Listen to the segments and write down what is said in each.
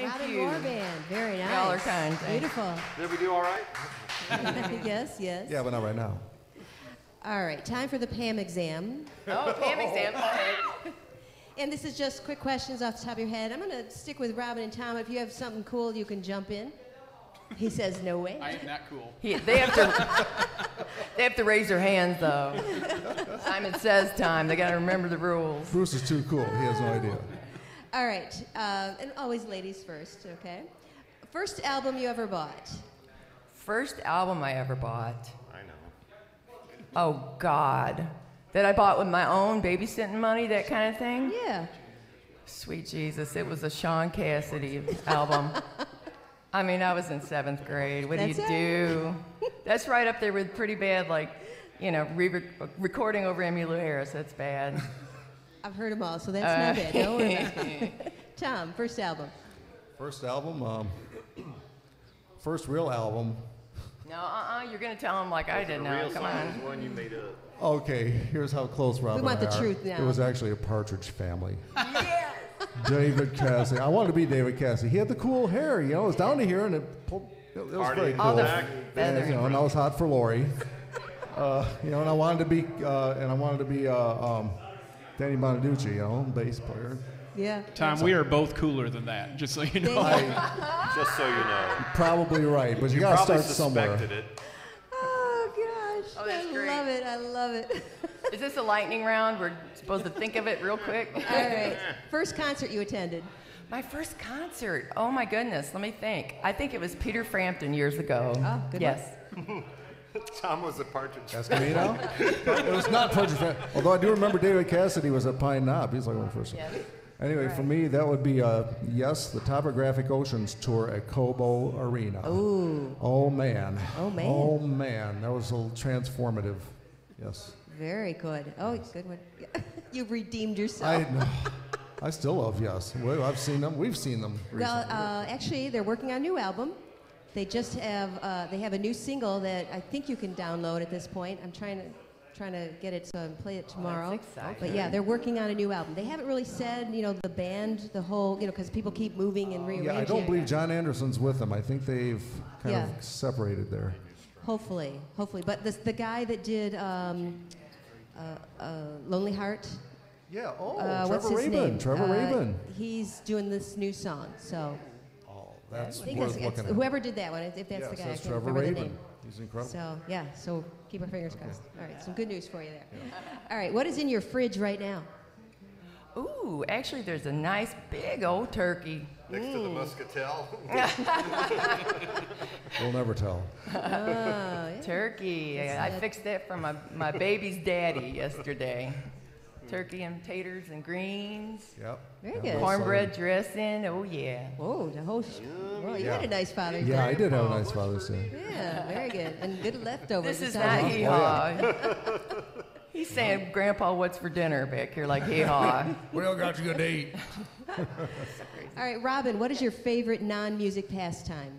Robin you. Moore Band. Very nice. Y'all are kind. Beautiful. Did we do all right? Yes, yes. Yeah, but not right now. All right, time for the Pam exam. Oh, Pam exam. And this is just quick questions off the top of your head. I'm going to stick with Robin and Tom. If you have something cool, you can jump in. He says no way. I am not cool. They have to raise their hands, though. Simon says time. They got to remember the rules. Bruce is too cool. He has no idea. All right, and always ladies first, okay? First album you ever bought? First album I ever bought. I know. Oh, God. That I bought with my own babysitting money, that kind of thing? Yeah. Sweet Jesus, it was a Sean Cassidy album. I mean, I was in 7th grade. What do you do? That's right up there with pretty bad, like, you know, recording over Emmylou Harris. That's bad. I've heard them all, so that's not bad. Don't worry about it. Tom, first album. First album, first real album. No, you're going to tell him like I did now. Real Come song on. is one you made up. Okay, here's how close Robin want and I the are. truth now. It was actually a Partridge Family. Yes! David Cassidy. I wanted to be David Cassidy. He had the cool hair, you know. It was down to here, and it pulled. It was Party very in cool. the back. And, you know, and I was hot for Lori. You know, and I wanted to be, Danny Bonaducci, you know, bass player. Yeah. Tom, we are both cooler than that, just so you know. Just so you know. You're probably right, but you You got to probably start somewhere. suspected it. Oh, gosh. Oh, that's great. I love it. I love it. Is this a lightning round? We're supposed to think of it real quick? All right. First concert you attended? My first concert. Oh, my goodness. Let me think. I think it was Peter Frampton years ago. Oh, good Yes. Tom was a Partridge. Asking me now? It was not Partridge Family. Although I do remember David Cassidy was at Pine Knob. He's like one of the first. Yes. Anyway, for me, that would be, yes, the Topographic Oceans tour at Cobo Arena. Ooh. Oh, man. Oh, man. Oh, man. That was a little transformative. Yes. Very good. Oh, good one. You've redeemed yourself. I still love Yes. Well, I've seen them. We've seen them recently. Well, actually, they're working on a new album. They just have they have a new single that I think you can download at this point. I'm trying to get it so I can play it tomorrow. That's exciting. But yeah, they're working on a new album. They haven't really said, you know, the band, the whole, you know, because people keep moving and rearranging. Yeah, I don't believe John Anderson's with them. I think they've kind of separated there. Hopefully. But the guy that did Lonely Heart. Yeah. Oh, What's Trevor his Rabin. name? Trevor Rabin. He's doing this new song, so. That's I think worth it's looking at. whoever did that one, if that's the guy, I that's can't Trevor remember the Rabin. name. He's incredible. So, yeah, so keep our fingers crossed. All right, some good news for you there. All right, what is in your fridge right now? Ooh, actually, there's a nice big old turkey. Next to the Muscatel. We'll never tell. Turkey. I fixed that for my baby's daddy yesterday. Turkey and taters and greens. Yep. Very good. Cornbread dressing. Oh, yeah. Oh, the whole. Well, you had a nice Father's Day. Yeah, I did have a nice Father's Day. Yeah, very good. And good leftovers. This is it not sounds like. hee-haw. He's saying, Grandpa, what's for dinner back here? Like, hee-haw. We all got you a date. All right, Robin, what is your favorite non-music pastime?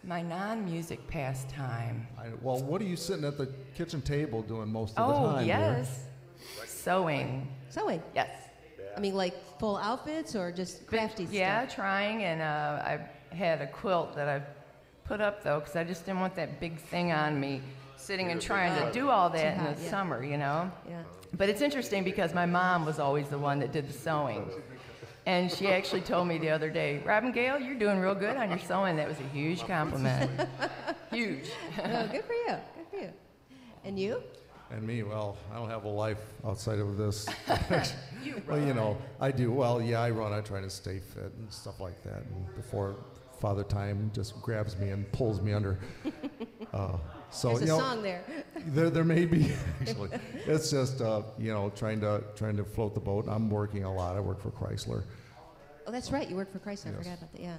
My non-music pastime. Well, what are you sitting at the kitchen table doing most of the Oh, time? yes. Sewing. Sewing. Yes. I mean, like full outfits or just crafty Yeah, stuff? trying, and I had a quilt that I put up, though, because I just didn't want that big thing on me, sitting and trying to do all that in the summer, you know? Yeah. But it's interesting because my mom was always the one that did the sewing. And she actually told me the other day, Robin Gale, you're doing real good on your sewing. That was a huge compliment. Huge. Oh, good for you. Good for you. And you? And me, well, I don't have a life outside of this. Well, you know, I do. Well, yeah, I run. I try to stay fit and stuff like that. And before Father Time just grabs me and pulls me under. So There's you a know, song there. there may be actually. It's just you know, trying to float the boat. I'm working a lot. I work for Chrysler. Oh, that's right. You work for Christ. I forgot about that. Yeah.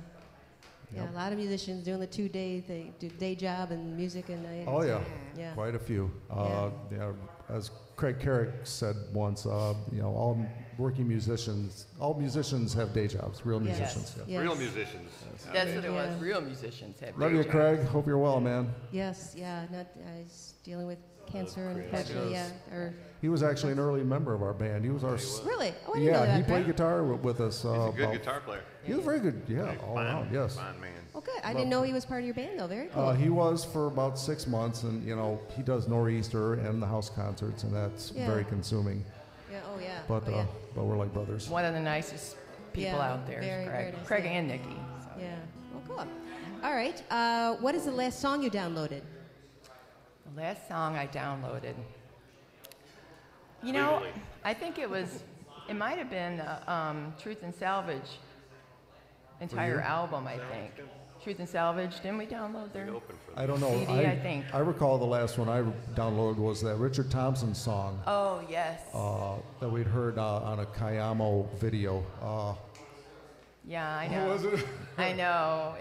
Yeah, a lot of musicians doing the 2-day thing, day job and music and. Oh yeah, Yeah. quite a few. Yeah, as Craig Carrick said once, you know, all musicians have day jobs, real Yes. musicians. Yeah. Yes. Real musicians. That's what it was. Yeah. Real musicians have. Love you, great Craig. Hope you're well, man. Yes, yeah, not, he's dealing with cancer, Chris. unfortunately, yeah. Yes. Or, He was actually an early member of our band. He was our. really? Oh, I didn't know Yeah, that. he played Okay. guitar with us. He's a good guitar player. He was very good. Yeah, all Fine, around. Yes. Fine man. Oh, good. I didn't know he was part of your band, though. Very cool. He was for about 6 months, and you know he does Nor'easter and the house concerts, and that's Yeah. very consuming. Yeah, oh, yeah. But oh, yeah. but we're like brothers. One of the nicest people Yeah, out there is very, Craig. very nice, Craig yeah. and Nikki. So. Yeah. Well, cool. All right. What is the last song you downloaded? The last song I downloaded. You know, Legally. I think it might have been Truth and Salvage entire album, I think. Truth and Salvage, didn't we download their? Open for I don't know. CD, I think. I recall the last one I downloaded was that Richard Thompson song Oh, yes. that we'd heard on a Kayamo video. Yeah, I know. What was it? I know.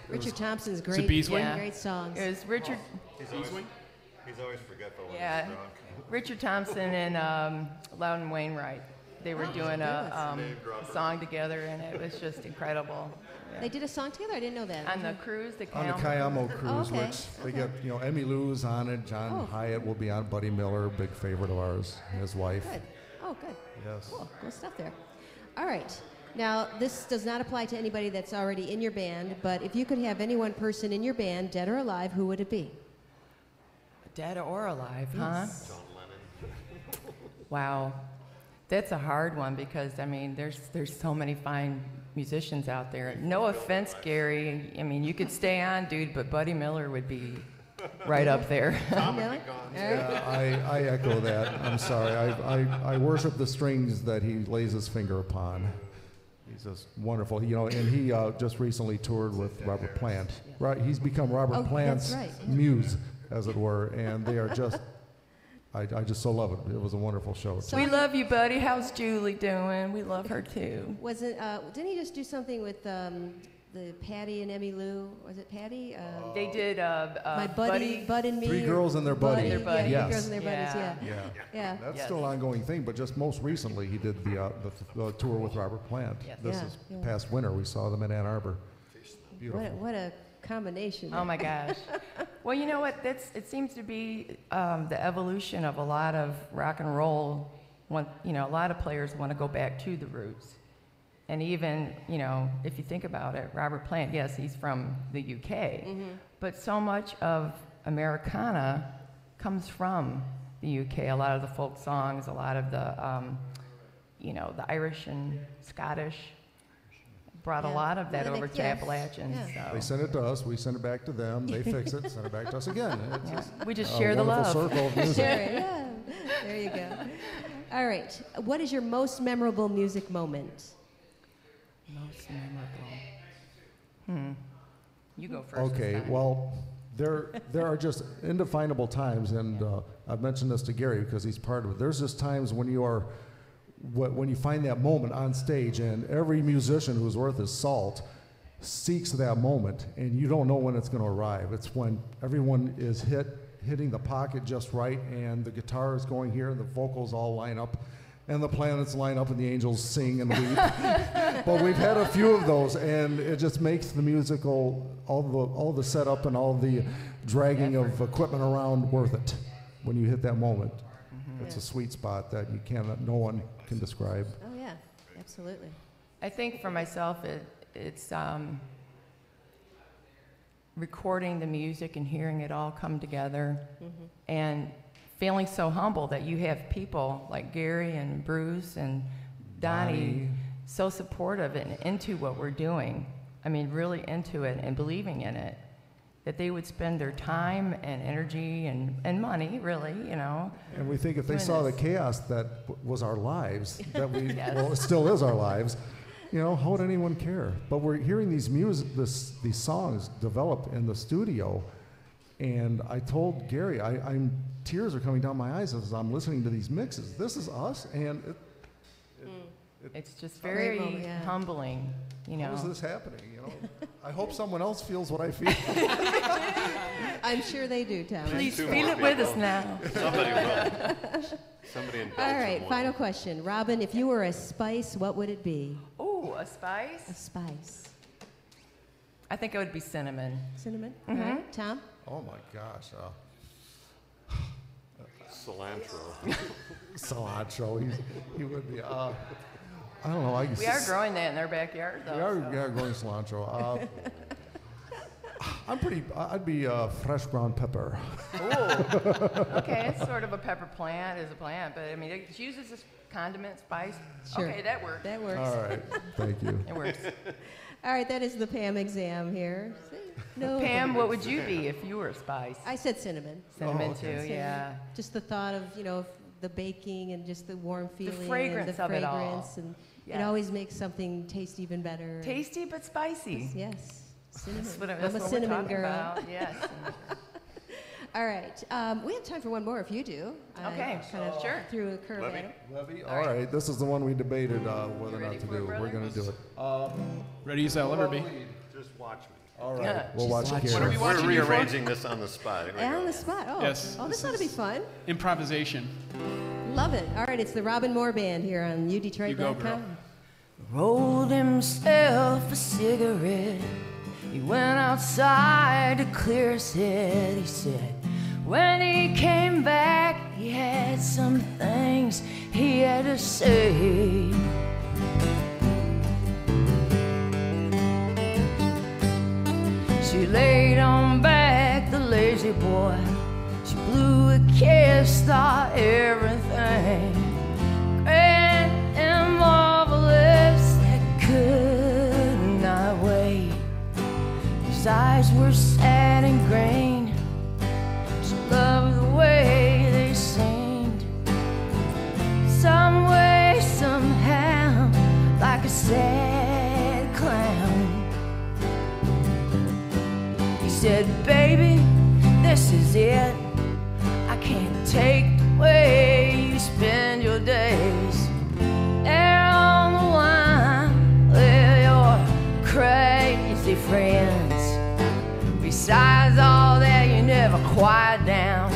Richard Thompson's it great, Beeswing? Yeah. great songs. It was Richard. He's always forgetful when Yeah, he's drunk. Richard Thompson and Loudon Wainwright. They were doing a song together, and it was just incredible. Yeah. They did a song together? I didn't know that. On the cruise, the On the Cayamo. Kayamo cruise, okay, which they get, you know, Emmy Lou's on it, John Oh. Hyatt will be on, Buddy Miller, big favorite of ours, and his wife. Good. Oh, good. Yes. Cool. Cool stuff there. All right. Now, this does not apply to anybody that's already in your band, but if you could have any one person in your band, dead or alive, who would it be? Dead or alive, huh? Yes. Wow, that's a hard one because I mean, there's so many fine musicians out there. No offense, Gary. I mean, you could stay on, dude, but Buddy Miller would be right up there. Miller? All right. Yeah, I echo that. I'm sorry. I worship the strings that he lays his finger upon. He's just wonderful. You know, and he just recently toured with Robert Plant. Right, he's become Robert Oh, Plant's that's right. muse, as it were, and they are just. I just so love it. It was a wonderful show. So- We love you, buddy. How's Julie doing? We love her too. Was it? Didn't he just do something with the Patty and Emmy Lou? Was it Patty? They did My buddy, Bud and me. Three or Girls and Their Buddy. Their Buddy. Yeah, Yes. Three Girls and Their Buddies. Yeah. Yeah. Yeah. Yeah. That's Yes. still an ongoing thing, but just most recently he did the tour with Robert Plant. Yes. This Yeah, is yeah. past winter. We saw them in Ann Arbor. Beautiful. What a combination. Oh my gosh. Well, you know what? It seems to be the evolution of a lot of rock and roll. A lot of players want to go back to the roots. And even, if you think about it, Robert Plant, yes, he's from the UK, but so much of Americana comes from the UK. A lot of the folk songs, a lot of the, the Irish and Scottish brought Yeah. a lot of that Well, over they- to yeah. Appalachians. Yeah. They So. send it to us. We send it back to them. They fix it. Send it back to us again. It's Yeah. just We just a share the wonderful love. circle of music. Sure, yeah. There you go. All right. What is your most memorable music moment? Most memorable. You go first. this Okay, time. well, there are just indefinable times, and I've mentioned this to Gary because he's part of it. There's just times when when you find that moment on stage, and every musician who's worth his salt seeks that moment, and you don't know when it's going to arrive. It's when everyone is hitting the pocket just right, and the guitar is going here, and the vocals all line up, and the planets line up, and the angels sing and weep. But we've had a few of those, and it just makes the musical, all the setup and all the dragging of equipment around worth it when you hit that moment. It's a sweet spot that no one can describe. Oh, yeah. Absolutely. I think for myself, it's recording the music and hearing it all come together, and feeling so humble that you have people like Gary and Bruce and Donnie so supportive and into what we're doing. I mean, really into it and believing in it. That they would spend their time and energy and money, really, And we think if they Doing saw the this. chaos that was our lives, that we, Yes. well, it still is our lives, how would anyone care? But we're hearing these songs develop in the studio, and I told Gary, tears are coming down my eyes as I'm listening to these mixes. This is us, and It's just Great very moment, yeah. humbling, how is this happening? I hope someone else feels what I feel. I'm sure they do, Tom. Please Two feel more it with us people. now. Somebody will. Somebody in All Belgium right, won. final question. Robin, if you were a spice, what would it be? Oh, a spice? A spice. I think it would be cinnamon. Cinnamon? All right. Tom? Oh my gosh. Cilantro. Cilantro. He would be. I don't know. We are growing that in their backyard, though. We are, so. yeah, growing cilantro. I'd be fresh ground pepper. Ooh. Okay, it's sort of a pepper plant as a plant, but I mean, it uses this condiment, spice. Sure. Okay, that works. That works. All right. Thank you. It works. All right, that is the Pam exam here. See? No. Pam, what would you be if you were a spice? I said cinnamon. Cinnamon, okay. too, yeah. Just the thought of, the baking and just the warm feeling. fragrance and the of it all. fragrance, and it Yes. always makes something taste even better. Tasty but spicy. Yes. Cinnamon. That's what, I'm that's a what we're cinnamon talking girl. about. Yes. All right. We have time for one more if you do. Okay, Kind of sure. threw a curve Levy? at him. Levy? All right. This is the one we debated whether or ready not to for it, do. We're brother? going to do it. Ready as I'll ever be. Just watch me. All right. Yeah, We'll watch it What are here. we We're watching you for? rearranging this on the spot. Here we And go. on the spot. Oh, Yes, oh, this this ought to be is- fun. Improvisation. Love it. All right, it's the Robin Moore Band here on You go, girl. udetroit.com. Rolled himself a cigarette. He went outside to clear his head. He said, when he came back, he had some things he had to say. She laid on back, the lazy boy. She blew a kiss, thought everything grand and marvelous that could not wait. His eyes were sad and green. She loved the way they seemed. Some way, somehow, like a sad clown. He said, baby, this is it. I can't take the way you spend your days there on the line with your crazy friends. Besides all that, you never quiet down.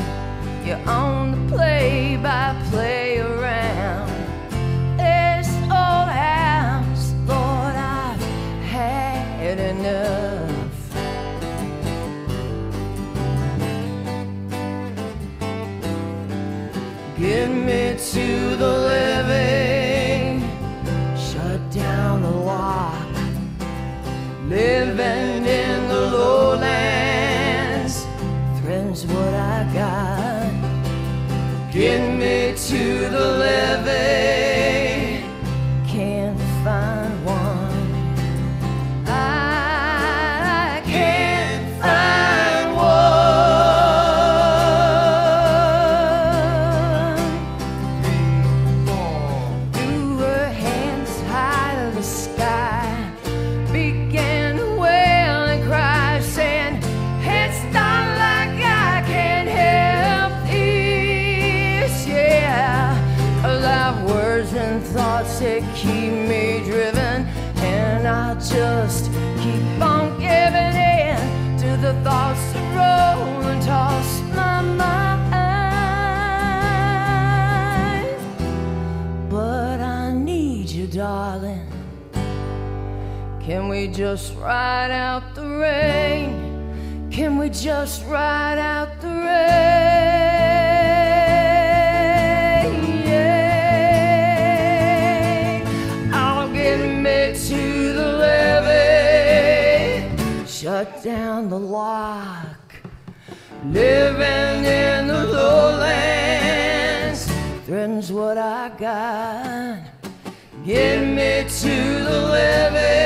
You're on the play-by-play around this old house. Lord, I've had enough. Get me to the living, shut down the lock. Living in the lowlands threatens what I got. Get me to the living, can't find one. I can't find one. Threw her hands high to the sky, began to wail and cry, saying, it's not like I can't help this, yeah. 'Cause I've words and thoughts that keep me driven, and I just keep on giving in to the thoughts that roll and toss my mind. But I need you, darling. Can we just ride out the rain? Can we just ride out the rain? Yeah. I'll get me to the levee, shut down the lock. Living in the lowlands threatens what I got. Get me to the levee.